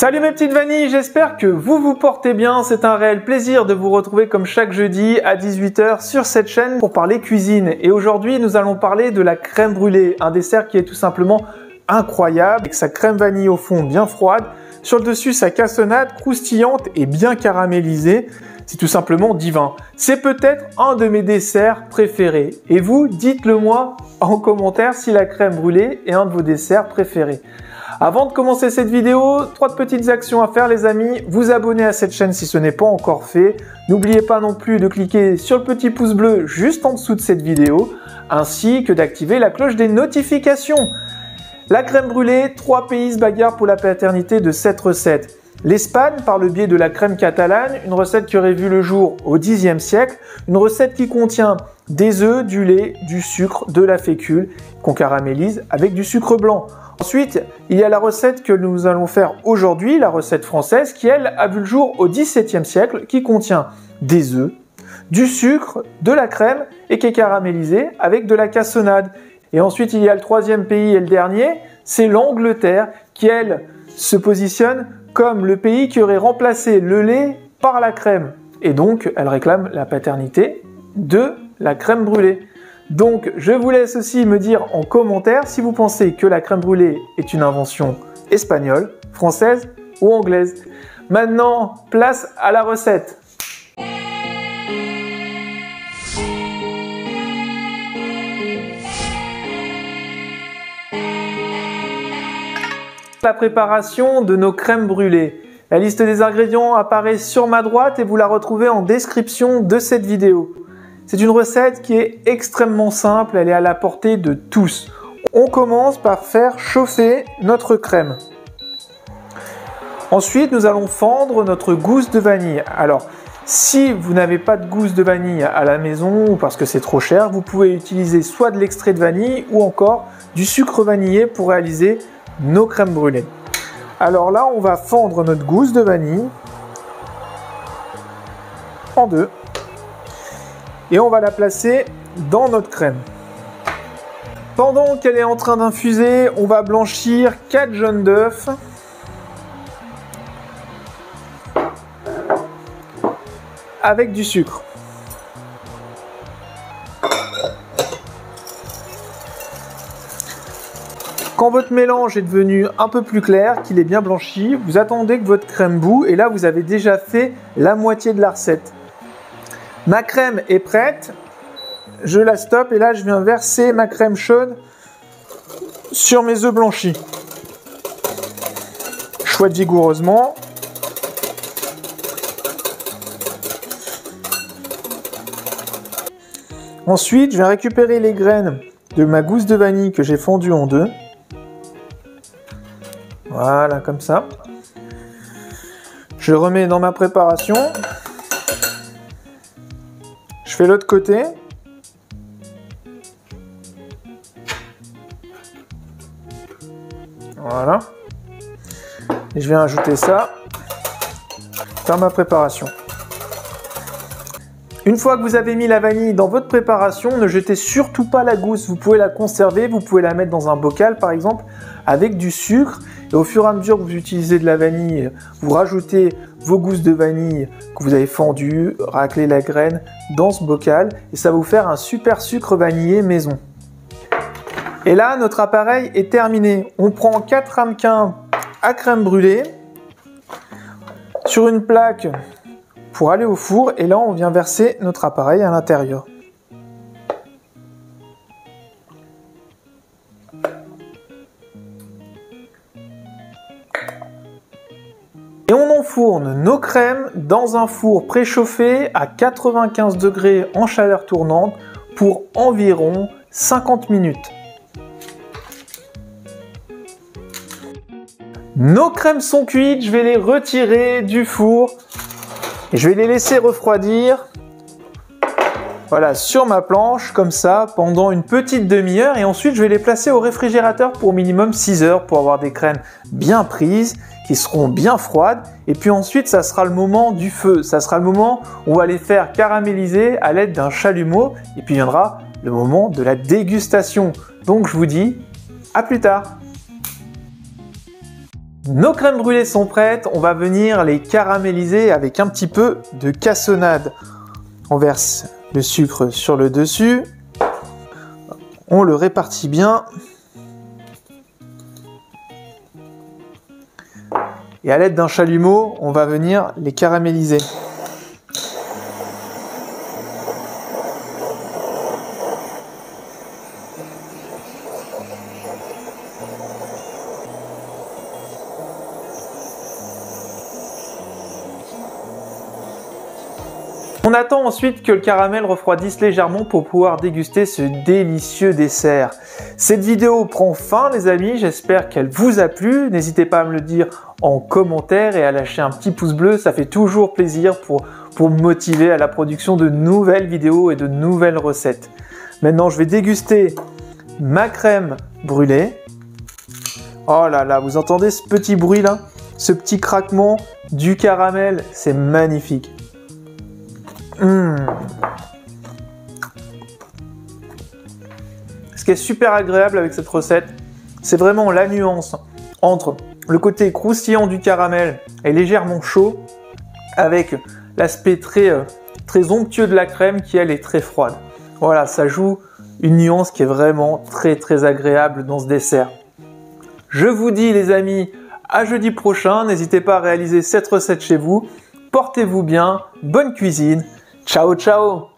Salut mes petites vanilles, j'espère que vous vous portez bien. C'est un réel plaisir de vous retrouver comme chaque jeudi à 18 h sur cette chaîne pour parler cuisine. Et aujourd'hui, nous allons parler de la crème brûlée, un dessert qui est tout simplement incroyable, avec sa crème vanille au fond bien froide, sur le dessus sa cassonade croustillante et bien caramélisée. C'est tout simplement divin. C'est peut-être un de mes desserts préférés. Et vous, dites-le moi en commentaire si la crème brûlée est un de vos desserts préférés. Avant de commencer cette vidéo, 3 petites actions à faire les amis. Vous abonner à cette chaîne si ce n'est pas encore fait. N'oubliez pas non plus de cliquer sur le petit pouce bleu juste en dessous de cette vidéo, ainsi que d'activer la cloche des notifications. La crème brûlée, 3 pays se bagarrent pour la paternité de cette recette. L'Espagne par le biais de la crème catalane, une recette qui aurait vu le jour au Xe siècle, une recette qui contient des œufs, du lait, du sucre, de la fécule qu'on caramélise avec du sucre blanc. Ensuite, il y a la recette que nous allons faire aujourd'hui, la recette française, qui elle a vu le jour au XVIIe siècle, qui contient des œufs, du sucre, de la crème et qui est caramélisée avec de la cassonade. Et ensuite, il y a le 3e pays et le dernier, c'est l'Angleterre, qui elle se positionne comme le pays qui aurait remplacé le lait par la crème. Et donc, elle réclame la paternité de la crème brûlée. Donc, je vous laisse aussi me dire en commentaire si vous pensez que la crème brûlée est une invention espagnole, française ou anglaise. Maintenant, place à la recette. La préparation de nos crèmes brûlées. La liste des ingrédients apparaît sur ma droite et vous la retrouvez en description de cette vidéo. C'est une recette qui est extrêmement simple, elle est à la portée de tous. On commence par faire chauffer notre crème. Ensuite, nous allons fendre notre gousse de vanille. Alors, si vous n'avez pas de gousse de vanille à la maison ou parce que c'est trop cher, vous pouvez utiliser soit de l'extrait de vanille ou encore du sucre vanillé pour réaliser nos crèmes brûlées. Alors là, on va fendre notre gousse de vanille en deux. Et on va la placer dans notre crème. Pendant qu'elle est en train d'infuser, on va blanchir 4 jaunes d'œufs. Avec du sucre. Quand votre mélange est devenu un peu plus clair, qu'il est bien blanchi, vous attendez que votre crème bout et là vous avez déjà fait la moitié de la recette. Ma crème est prête, je la stoppe et là je viens verser ma crème chaude sur mes œufs blanchis. Je fouette vigoureusement. Ensuite, je vais récupérer les graines de ma gousse de vanille que j'ai fondue en deux. Voilà, comme ça. Je remets dans ma préparation. Je fais l'autre côté. Voilà. Et je viens ajouter ça dans ma préparation. Une fois que vous avez mis la vanille dans votre préparation, ne jetez surtout pas la gousse. Vous pouvez la conserver, vous pouvez la mettre dans un bocal par exemple avec du sucre. Et au fur et à mesure que vous utilisez de la vanille, vous rajoutez vos gousses de vanille que vous avez fendues, raclez la graine dans ce bocal et ça va vous faire un super sucre vanillé maison. Et là, notre appareil est terminé. On prend 4 ramequins à crème brûlée sur une plaque pour aller au four et là, on vient verser notre appareil à l'intérieur. Et on enfourne nos crèmes dans un four préchauffé à 95 degrés en chaleur tournante pour environ 50 minutes. Nos crèmes sont cuites, je vais les retirer du four et je vais les laisser refroidir. Voilà, sur ma planche, comme ça, pendant une petite demi-heure. Et ensuite, je vais les placer au réfrigérateur pour minimum 6 heures pour avoir des crèmes bien prises, qui seront bien froides. Et puis ensuite, ça sera le moment du feu. Ça sera le moment où on va les faire caraméliser à l'aide d'un chalumeau. Et puis viendra le moment de la dégustation. Donc, je vous dis à plus tard. Nos crèmes brûlées sont prêtes, on va venir les caraméliser avec un petit peu de cassonade. On verse le sucre sur le dessus, on le répartit bien. Et à l'aide d'un chalumeau, on va venir les caraméliser. On attend ensuite que le caramel refroidisse légèrement pour pouvoir déguster ce délicieux dessert. Cette vidéo prend fin les amis, j'espère qu'elle vous a plu. N'hésitez pas à me le dire en commentaire et à lâcher un petit pouce bleu, ça fait toujours plaisir pour me motiver à la production de nouvelles vidéos et de nouvelles recettes. Maintenant je vais déguster ma crème brûlée. Oh là là, vous entendez ce petit bruit là? Ce petit craquement du caramel, c'est magnifique. Ce qui est super agréable avec cette recette, c'est vraiment la nuance entre le côté croustillant du caramel et légèrement chaud avec l'aspect très onctueux de la crème qui elle est très froide. Voilà, ça joue une nuance qui est vraiment très agréable dans ce dessert. Je vous dis les amis, à jeudi prochain, n'hésitez pas à réaliser cette recette chez vous. Portez-vous bien, bonne cuisine. Ciao, ciao!